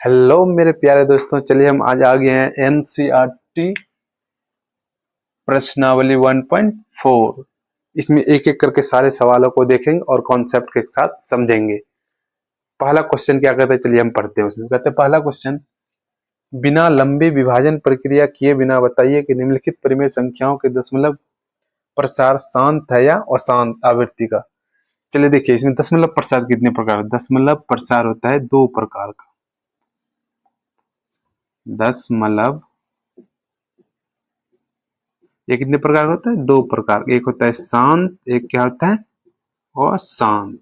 Hello मेरे प्यारे दोस्तों, चलिए हम आज आ गए हैं एनसीईआरटी प्रश्नावली 1.4। इसमें एक एक करके सारे सवालों को देखेंगे और कॉन्सेप्ट के साथ समझेंगे। पहला क्वेश्चन क्या कहता है, चलिए हम पढ़ते हैं। उसमें कहते हैं पहला क्वेश्चन, बिना लंबी विभाजन प्रक्रिया किए बिना बताइए कि निम्नलिखित परिमेय संख्याओं के दशमलव प्रसार शांत है या अशांत आवृत्ति का। चलिए देखिए, इसमें दशमलव प्रसार कितने प्रकार। दशमलव प्रसार होता है दो प्रकार का। दशमलव ये कितने प्रकार का होता है? दो प्रकार। एक होता है शांत, एक क्या होता है? अशांत।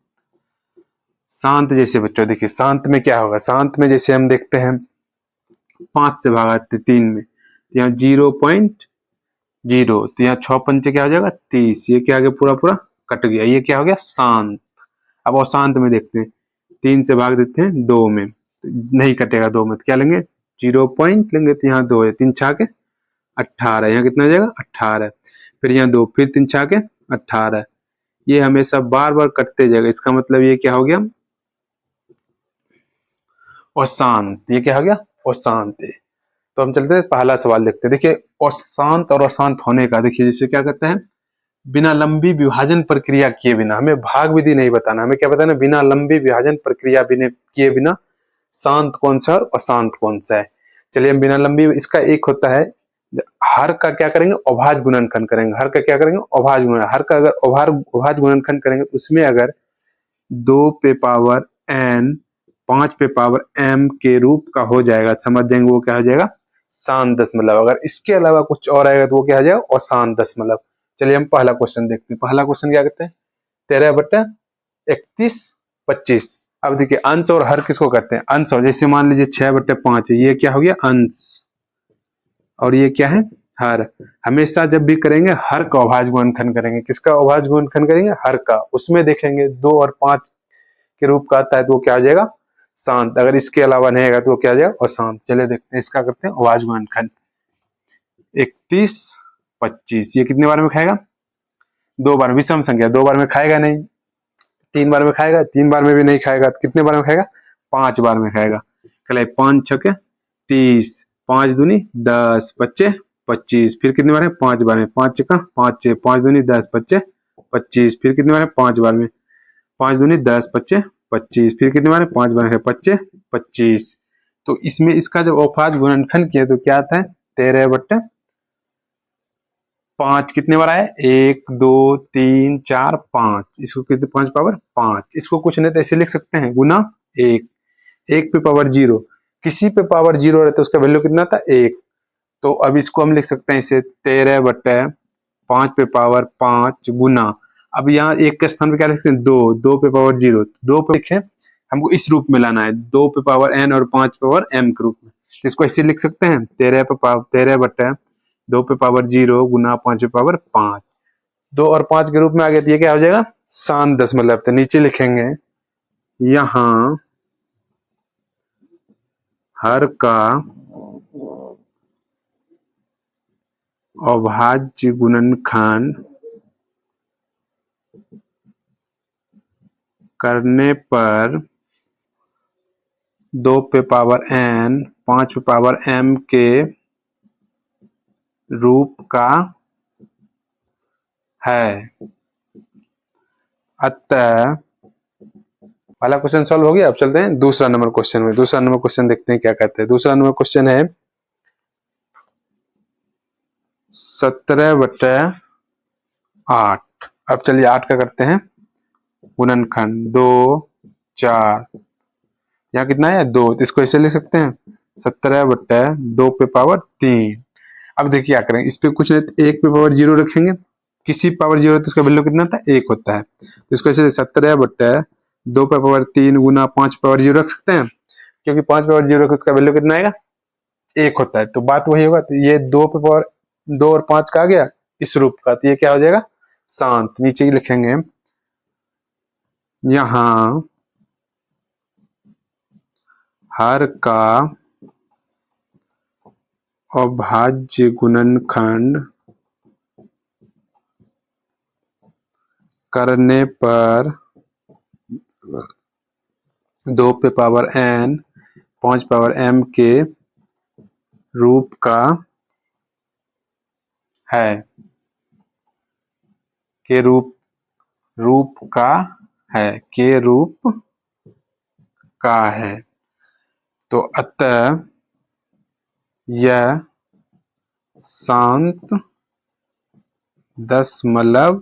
शांत जैसे बच्चों देखिए, शांत में क्या होगा? शांत में जैसे हम देखते हैं 5 से भागाते 3 में, तो यहाँ 0.0, तो यहाँ 6 पंचे क्या हो जाएगा? 30। ये क्या आ गया? पूरा पूरा कट गया। ये क्या हो गया? शांत। अब अशांत में देखते हैं, 3 से भाग देते हैं 2 में, तो नहीं कटेगा 2 में, तो क्या लेंगे? 0 पॉइंट लेंगे, तो यहाँ 2 है, 3 छाके 18। यहाँ कितना हो जाएगा? 18। फिर यहाँ 2, फिर 3 छाके 18। ये हमेशा बार बार कटते जाएगा। इसका मतलब ये क्या हो गया? अशांत। ये क्या हो गया? अशांत है। तो हम चलते हैं पहला सवाल देखते हैं। देखिए, अशांत और अशांत होने का देखिए, जैसे क्या कहते हैं, बिना लंबी विभाजन प्रक्रिया किए बिना। हमें भाग विधि नहीं बताना, हमें क्या बताना? बिना लंबी विभाजन प्रक्रिया किए बिना शांत कौन सा और अशांत कौन सा है। चलिए हम बिना लंबी, इसका एक होता है हर का क्या करेंगे? अभाज्य गुणनखंड करेंगे। हर का क्या करेंगे? अभाज्य गुणन। हर का अगर अभाज्य गुणनखंड करेंगे, उसमें अगर 2 पे पावर n 5 पे पावर m के रूप का हो जाएगा, समझ जाएंगे वो क्या हो जाएगा? शांत दशमलव। अगर इसके अलावा कुछ और आएगा तो वो क्या हो जाएगा? अशांत दशमलव। चलिए हम पहला क्वेश्चन देखते हैं। पहला क्वेश्चन क्या कहते हैं? 13/31/25। अब देखिए, अंश और हर किसको कहते हैं? अंश। और जैसे मान लीजिए 6/5 है, ये क्या हो गया? अंश। और ये क्या है? हर। हमेशा जब भी करेंगे हर का अभाज्य गुणनखंड करेंगे। किसका अभाज्य गुणनखंड करेंगे? हर का। उसमें देखेंगे 2 और 5 के रूप का आता है तो वो क्या हो जाएगा? शांत। अगर इसके अलावा नहीं आएगा तो वो क्या हो जाएगा? अशांत। चलिए देखते हैं, इसका करते हैं अभाज्य गुणनखंड। 31/25 ये कितने बार में खाएगा? 2 बार। विषम संख्या 2 बार में खाएगा नहीं। 3 बार में खाएगा? 3 बार में भी नहीं खाएगा, तो कितने बार में खाएगा? 5 बार में खाएगा। कहला 5 छके 30, 5 दूनी 10, 25 25। फिर कितने बार में? 5 बार में। 5 छक्का 5 6, 5 दूनी 10, 25 25। फिर कितने बार में? 5 बार में। 5 दूनी 10, 25 25। फिर कितने बार में? 5 बार में। 25 25। तो इसमें इसका जब अभाज्य गुणनखंड किया तो क्या आता है? 13/5 कितने बार आया? 1 2 3 4 5। इसको कितने? 5 पावर 5। इसको कुछ नहीं तो ऐसे लिख सकते हैं, गुना 1। 1 पे पावर 0, किसी पे पावर 0 रहता है उसका वैल्यू कितना था? 1। तो अब इसको हम लिख सकते हैं इसे 13/5 पे पावर 5 गुना। अब यहाँ 1 के स्थान पे क्या लिख सकते हैं? 2। 2 पे पावर 0, 2 पे लिखे, हमको इस रूप में लाना है, 2 पे पावर n और 5 पे पावर m के रूप में। तो इसको ऐसे लिख सकते हैं 13/2 पे पावर 0 गुना 5 पे पावर 5। 2 और 5 के रूप में आ गया, तो ये क्या हो जाएगा? शांत दशमलव। तो नीचे लिखेंगे यहाँ हर का अभाज्य गुणनखंड करने पर 2 पे पावर n 5 पे पावर m के रूप का है। अतः पहला क्वेश्चन सॉल्व हो गया। अब चलते हैं दूसरा नंबर क्वेश्चन में। दूसरा नंबर क्वेश्चन देखते हैं क्या कहते हैं। दूसरा नंबर क्वेश्चन है 17/8। अब चलिए 8 का करते हैं गुणनखंड। 2 4, यहाँ कितना है? 2। तो इसको ऐसे लिख सकते हैं 17/2 पे पावर 3। अब देखिए क्या करेंगे, इस पे कुछ नहीं, 1 पे पावर 0 रखेंगे। किसी पावर 0 तो इसका वैल्यू कितना था? 1 होता है। तो इसको ऐसे 17/2 पे पावर 3 गुना 5 पावर 0 रख सकते हैं, क्योंकि 5 पावर 0 उसका वैल्यू कितना आएगा? 1 होता है। तो बात वही होगा। तो ये 2 पे पावर 2 और 5 का आ गया इस रूप का, तो ये क्या हो जाएगा? शांत। नीचे ही लिखेंगे यहाँ हर का अभाज्य गुणनखंड करने पर 2 पे पावर n 5 पावर m के रूप का है, के रूप का है, के रूप का है। तो अतः यह शांत दशमलव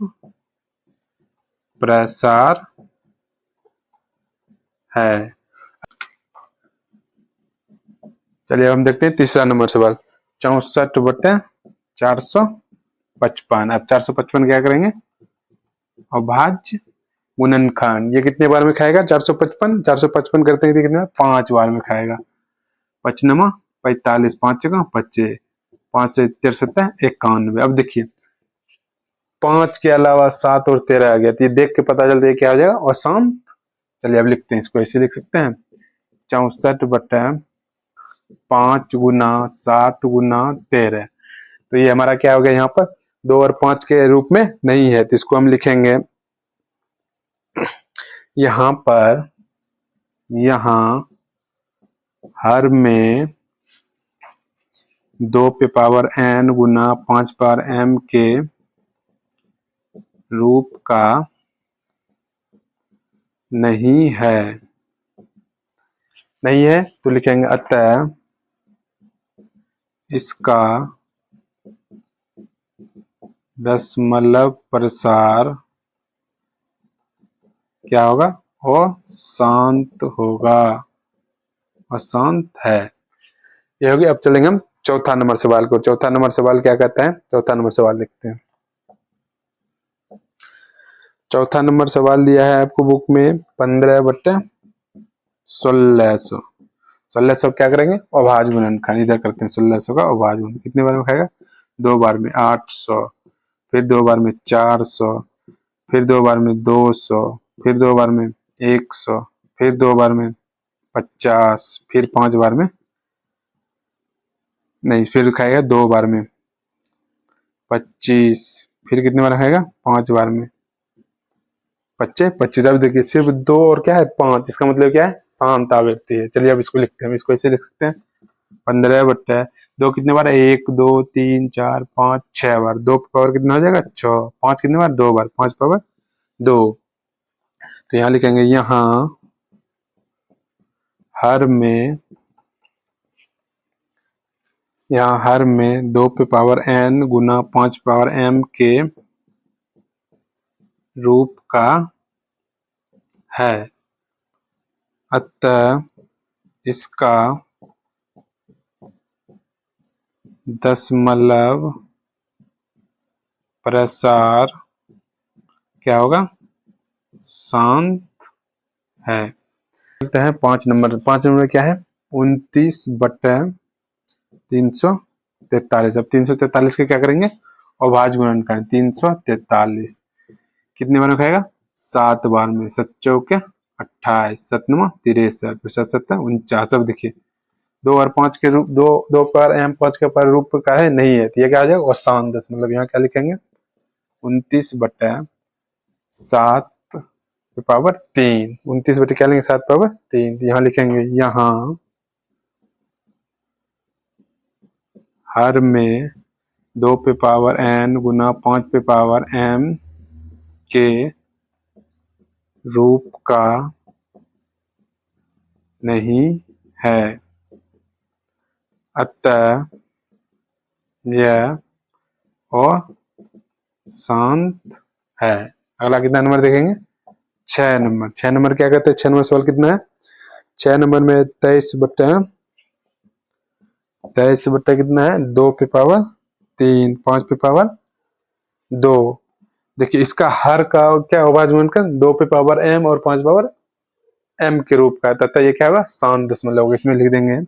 प्रसार है। चलिए अब हम देखते हैं तीसरा नंबर सवाल। 64/455। अब 455 क्या करेंगे, अभाज्य गुणनखंड। ये कितने बार में खाएगा, 455। 455 करते हैं कितने, 5 बार में खाएगा। 55 45, 5 जगह 25, 5 से 13 91। अब देखिए 5 के अलावा 7 और 13 आ गया, तो ये देख के पता चलता है क्या हो जाएगा, अशांत। चलिए अब लिखते हैं, इसको ऐसे लिख सकते हैं 64/5 गुना 7 गुना 13। तो ये हमारा क्या हो गया, यहाँ पर 2 और 5 के रूप में नहीं है, तो इसको हम लिखेंगे यहाँ पर, यहाँ हर में 2 पे पावर n गुना 5 पावर m के रूप का नहीं है। नहीं है तो लिखेंगे अतः इसका दशमलव प्रसार क्या होगा, अशांत होगा, अशांत है। ये होगी। अब चलेंगे हम चौथा नंबर सवाल को। चौथा नंबर सवाल क्या कहता है, चौथा नंबर सवाल लिखते हैं। चौथा नंबर सवाल दिया है आपको बुक में 15/1600। 1600 क्या करेंगे, अभाज्य गुणनखंड। इधर करते हैं 1600 का अभाज्य गुणनखंड। कितने बार में खाएगा, 2 बार में 800, फिर 2 बार में 400, फिर 2 बार में 200, फिर 2 बार में 100, फिर 2 बार में 50, फिर 5 बार में नहीं, फिर खाएगा 2 बार में 25, फिर कितने बार खाएगा, 5 बार में 25 25। अब देखिए सिर्फ 2 और क्या है 5, इसका मतलब क्या है, शांत आवृत्ति है। चलिए अब इसको लिखते हैं, इसको ऐसे लिख सकते हैं 15/2 कितने बार, 1 2 3 4 5 6 बार। 2 पावर कितना हो जाएगा 6, 5 कितने बार, 2 बार, 5 पावर 2। तो यहाँ लिखेंगे यहाँ हर में, यहाँ हर में 2 पे पावर n गुना 5 पावर m के रूप का है। अतः इसका दशमलव प्रसार क्या होगा, शांत है। चलते हैं 5 नंबर। 5 नंबर क्या है, 29/343। अब 343 के क्या करेंगे, अभाज्य गुणनखंड। 343 कितने बार में खाएगा, 7 बार में। 7 चौके 28, 7 9 63, फिर 7 7 49। अब देखिए 2 और 5 के रूप, 2 2 पर m 5 के पर रूप का है, नहीं है, तो ये क्या आ जाएगा, अशांत दशमलव। यहाँ क्या लिखेंगे, 29/7 पावर 3। 29 बटे क्या लेंगे, 7 पावर 3। यहाँ लिखेंगे यहाँ हर में 2 पे पावर n गुना 5 पे पावर m के रूप का नहीं है। अतः यह अशांत है। अगला कितना नंबर देखेंगे, 6 नंबर। 6 नंबर क्या कहते हैं, 6 नंबर सवाल कितना है, 6 नंबर में 23 बट्टा कितना है, 2 पे पावर 3, 5 पे पावर 2। देखिए इसका हर का क्या अभाज्य गुणनखंड, 2 पे पावर m और 5 पावर m के रूप का है, तथा ये क्या होगा, शांत दशमलव होगा। इसमें लिख देंगे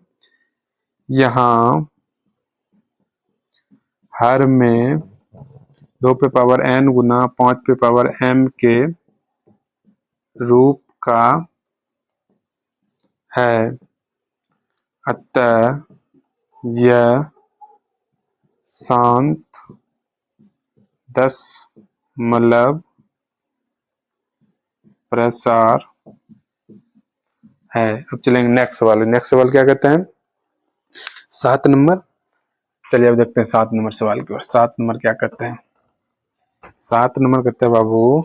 यहाँ हर में 2 पे पावर n गुना 5 पे पावर m के रूप का है। अतः यह शांत दशमलव प्रसार है। अब चलेंगे नेक्स्ट सवाल। नेक्स्ट सवाल क्या कहते हैं? 7 नंबर। चलिए अब देखते हैं 7 नंबर सवाल की ओर। 7 नंबर क्या कहते हैं? 7 नंबर कहते हैं बाबू,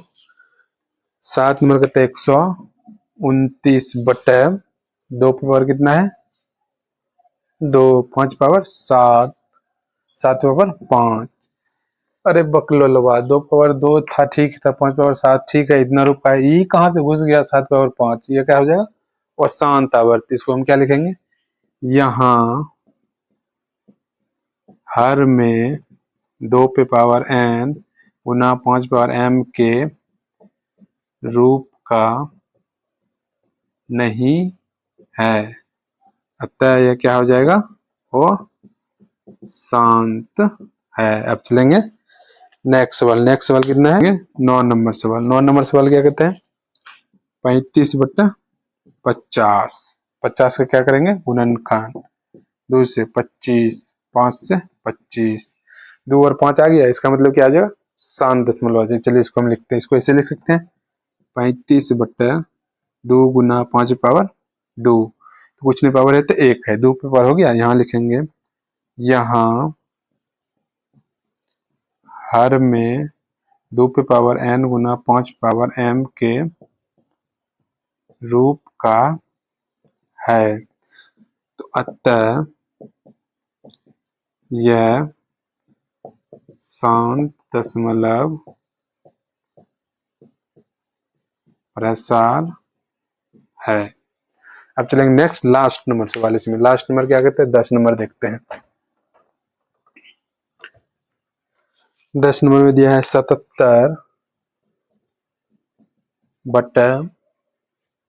7 नंबर कहते हैं 129 बटे 2 पावर कितना है? 2, 5 पावर 7, 7 पावर 5। अरे बकलोलवा, 2 पावर 2 था, ठीक था, 5 पावर 7 ठीक है, इतना रुपया ये कहाँ से घुस गया? 7 पावर 5, ये क्या हो जाएगा? और शांत आवर्त, इसको हम क्या लिखेंगे? यहाँ हर में 2 पे पावर n गुना 5 पावर m के रूप का नहीं है, अतः यह क्या हो जाएगा? वो शांत है। अब चलेंगे नेक्स्ट सवाल। नेक्स्ट सवाल कितना है? 9 नंबर सवाल। 9 नंबर सवाल क्या कहते हैं? 35 बट्टा 50। 50 का क्या करेंगे? गुणनखंड। 2 से 25, 5 से 25, 2 और 5 आ गया, इसका मतलब क्या आ जाएगा? शांत दशमलव आ जाएगा। चलिए इसको हम लिखते हैं, इसको ऐसे लिख सकते हैं 35 बट्टा 2 गुना 5 पावर 2, तो कुछ नहीं पावर है तो 1 है, 2 पे पावर हो गया। यहाँ लिखेंगे यहाँ हर में 2 पे पावर n गुना 5 पावर m के रूप का है, तो अतः यह शांत दशमलव प्रसार है। अब चलेंगे नेक्स्ट लास्ट नंबर सवाल। इसमें लास्ट नंबर क्या कहते हैं? 10 नंबर देखते हैं। 10 नंबर में दिया है 77 बटा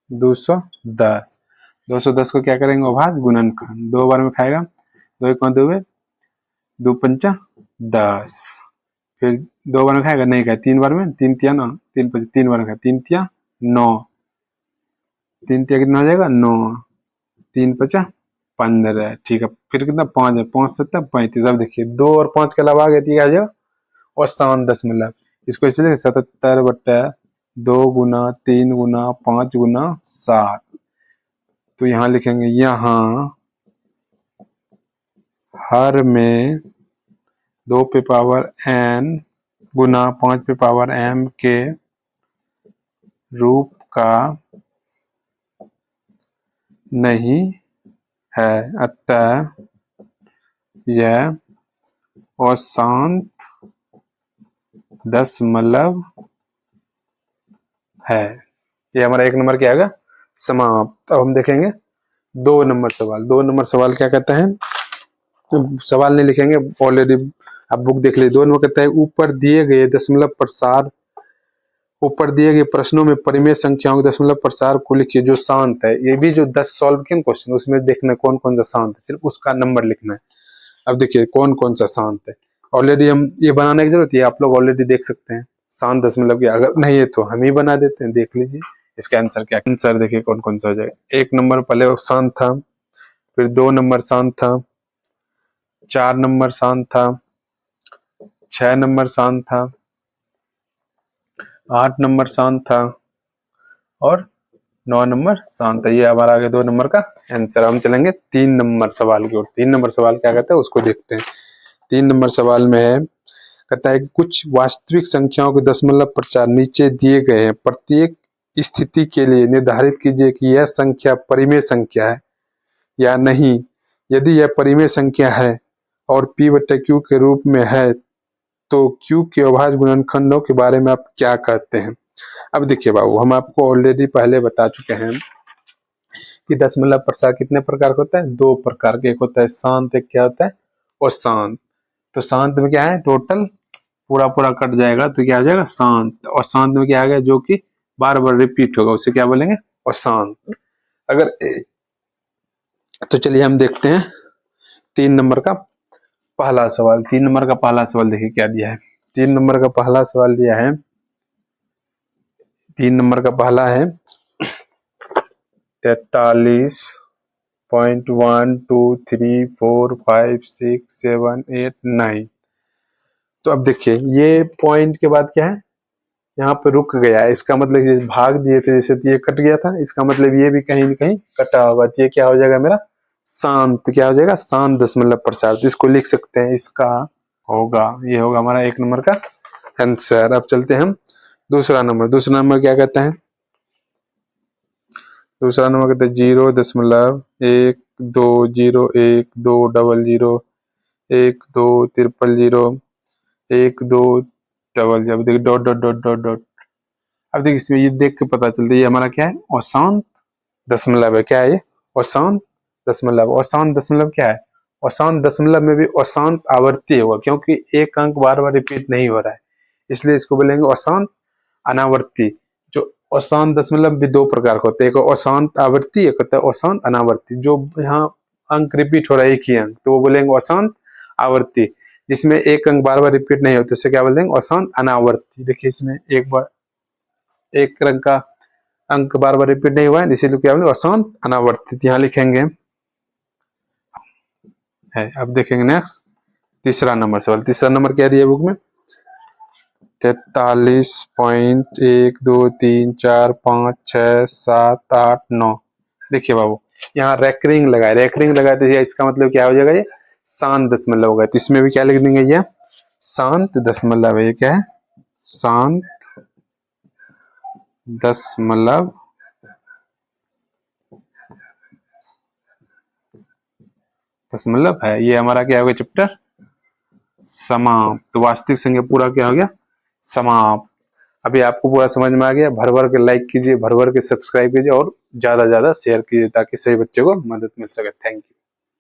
210। 210 को क्या करेंगे? अभाज्य गुणनखंड, 2 बार में खाएगा, 2 1 2 2 5 10, फिर 2 बार में खाएगा, नहीं खाएगा, 3 बार में, 3 तिया 9, 3 5 3 बार में खाएगा, 3 तिया 9, 3 तिया कितना हो जाएगा? 9, 3 5 15, ठीक है। फिर कितना? 5 है, 5 7 35। अब देखिए 2 और 5 के अलावा आ गया, आ जाएगा और शांत दशमलव। इसको इसे लिखे 77 बट्टा 2 गुना 3 गुना 5 गुना 7। तो यहाँ लिखेंगे यहाँ हर में 2 पे पावर n गुना 5 पे पावर m के रूप का नहीं है, अतः यह अशांत दशमलव है। ये हमारा 1 नंबर क्या आएगा? समाप्त। अब हम देखेंगे 2 नंबर सवाल। 2 नंबर सवाल क्या कहता है? सवाल नहीं लिखेंगे, ऑलरेडी आप बुक देख लीजिए। 2 नंबर कहता है ऊपर दिए गए दशमलव प्रसार, ऊपर दिए गए प्रश्नों में परिमेय संख्याओं के दशमलव प्रसार को लिखिए जो शांत है। ये भी जो 10 सॉल्व किए क्वेश्चन, उसमें देखना कौन कौन सा शांत है, सिर्फ उसका नंबर लिखना है। अब देखिए कौन कौन सा शांत है, ऑलरेडी हम ये बनाने की जरूरत है, आप लोग ऑलरेडी देख सकते हैं शांत दशमलव की। अगर नहीं है तो हम ही बना देते हैं, देख लीजिए इसका आंसर क्या। आंसर देखिए कौन कौन सा हो जाएगा। 1 नंबर पहले शांत था, फिर 2 नंबर शांत था, 4 नंबर शांत था, 6 नंबर शांत था, 8 नंबर शांत था और 9 नंबर शांत है। ये हमारा आगे 2 नंबर का आंसर। हम चलेंगे 3 नंबर सवाल की ओर। 3 नंबर सवाल क्या कहता है उसको देखते हैं। 3 नंबर सवाल में है, कहता है कि कुछ वास्तविक संख्याओं के दशमलव प्रसार नीचे दिए गए हैं, प्रत्येक स्थिति के लिए निर्धारित कीजिए कि यह संख्या परिमेय संख्या है या नहीं। यदि यह परिमेय संख्या है और p बटे q के रूप में है तो q के अभाज्य गुणनखंडों के बारे में आप क्या कहते हैं? अब देखिए बाबू, हम आपको ऑलरेडी पहले बता चुके हैं कि दशमलव प्रसार कितने प्रकार का होता है? 2 प्रकार के, एक होता है शांत, एक क्या होता है? अशांत। तो शांत में क्या है? टोटल पूरा पूरा कट जाएगा तो क्या हो जाएगा? शांत। और शांत में क्या आ गया? जो कि बार बार रिपीट होगा, उसे क्या बोलेंगे? अशांत। अगर तो चलिए हम देखते हैं 3 नंबर का पहला सवाल। 3 नंबर का पहला सवाल देखिए क्या दिया है। 3 नंबर का पहला सवाल दिया है, 3 नंबर का पहला है 43.123456789। तो अब देखिए ये पॉइंट के बाद क्या है? यहाँ पे रुक गया है, इसका मतलब ये भाग दिए थे जैसे, तो ये कट गया था, इसका मतलब ये भी कहीं न कहीं कटा होगा, तो ये क्या हो जाएगा मेरा शांत, क्या हो जाएगा शांत दशमलव प्रसार। तो इसको लिख सकते हैं, इसका होगा, ये होगा हमारा 1 नंबर का आंसर। अब चलते हैं हम दूसरा नंबर। दूसरा नंबर क्या कहते हैं, दूसरा नंबर कहते हैं 0.1 2 0 1 2 0 1 2 0 1 2 अब देखिए dot dot dot dot dot. अब देखिए इसमें ये देख के पता चलता है ये हमारा क्या है, अशांत दशमलव है। क्या है ये, अशांत दशमलव। अशांत दशमलव क्या है, अशांत दशमलव में भी अशांत आवर्ती होगा, क्योंकि एक अंक बार बार रिपीट नहीं हो रहा है, इसलिए इसको बोलेंगे अशांत अनावर्ती। जो अशांत दशमलव भी दो प्रकार का होता है, एक अशांत आवर्ती, एक होता है अशांत अनावर्ती। जो यहाँ अंक रिपीट हो रहा है एक ही अंक, तो वो बोलेंगे अशांत आवर्ती। जिसमें एक अंक बार बार रिपीट नहीं होता उसे क्या बोलेंगे, अशांत अनावर्ती। देखिए इसमें एक बार एक अंक का अंक बार बार रिपीट नहीं हुआ है, इसीलिए क्या बोलेंगे अशांत अनावर्तित। यहाँ लिखेंगे है। अब देखेंगे नेक्स्ट तीसरा नंबर सवाल। तीसरा नंबर क्या दिया बुक में, 43.1 2 3 4 5 6 7 8 9। देखिए बाबू यहाँ रैकरिंग लगाए, रैकरिंग लगाए तो इसका मतलब क्या हो जाएगा, ये शांत दशमलव होगा। तो इसमें भी क्या लिख देंगे, ये शांत दशमलव है। ये क्या है, शांत दशमलव दशमलव है। ये हमारा क्या हो गया चैप्टर समाप्त। तो वास्तविक संख्या पूरा क्या हो गया, समाप्त। अभी आपको पूरा समझ में आ गया। भर भर के लाइक कीजिए, भर भर के सब्सक्राइब कीजिए और ज्यादा ज्यादा शेयर कीजिए, ताकि सभी बच्चों को मदद मिल सके। Thank you.